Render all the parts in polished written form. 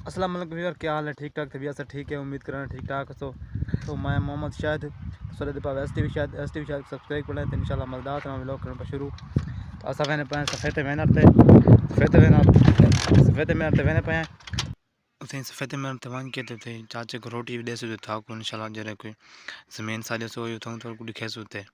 अस्सलाम वालेकुम यार, क्या हाल है? ठीक ठाक, तबीयत से ठीक है, उम्मीद कर ठीक ठाक सो। तो मैं मोहम्मद शायद sir Deepa S T V शायद सब्सक्राइब कर लें तो इंशाल्लाह मज़दार ना व्लॉग करने पर शुरू। तो असा मैंने पाए सफ़ेद मेहनत मैंने पाए उसे सफ़ेद मेहनत वन के थे चाचे को रोटी भी दे सकते था को इंशाल्लाह जरे कोई ज़मीन साजे सो यू थोड़ा थोड़ा दिखे सुते।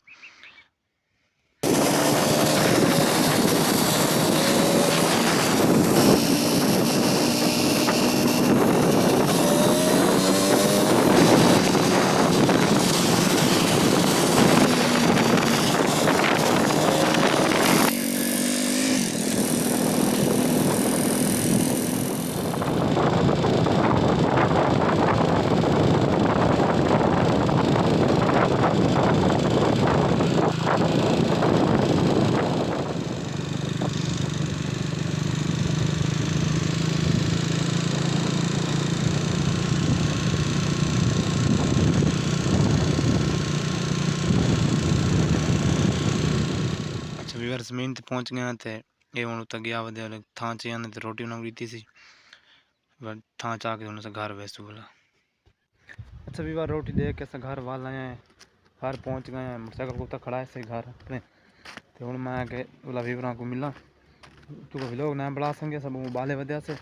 अच्छा वीवर ज़मीन ते पहुँच गए थे ये हूँ तो गया वधे थां चाहिए तो रोटी उन्होंने दी सी बट थां चाह के उन्होंने घर वैसे बोला। अच्छा वीवर रोटी दे के घर वाल आए हैं, घर पहुँच गए हैं, मोटरसाइकिल को खड़ा है सही घर अपने। तो हूँ मैं के बोला वीवरा को मिला तू को व्लॉग ना बढ़ा सकें सब बाले वध्या से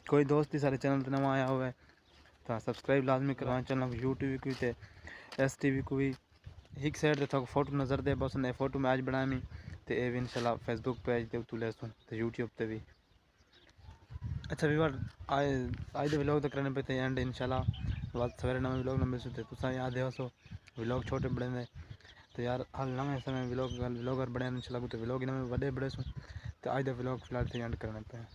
कोई दोस्त ही सारे चैनल पर नवा आया हुआ है तो सब्सक्राइब लाजमी करवाएं चैनल को यूट्यूब को भी एस टी वी को भी। एक साइड ते फोटो नज़र दे बस ने फोटो मैं आज बनाई तो ये भी इंशाल्लाह फेसबुक पेज ते तू ले सुन तो यूट्यूब ते भी। अच्छा व्यूअर आज दे व्लॉग तो करने पे थे एंड इंशाल्लाह बाद सवेरे नवे व्लॉग नंबर से तुसा याद है सो व्लॉग छोटे बड़े ने तो यार हाल नवे समय व्लॉगर बड़े इंशाल्लाह तो व्लॉग इनमें बड़े बड़े सो तो आज दे व्लॉग फिलहाल एंड करने पे।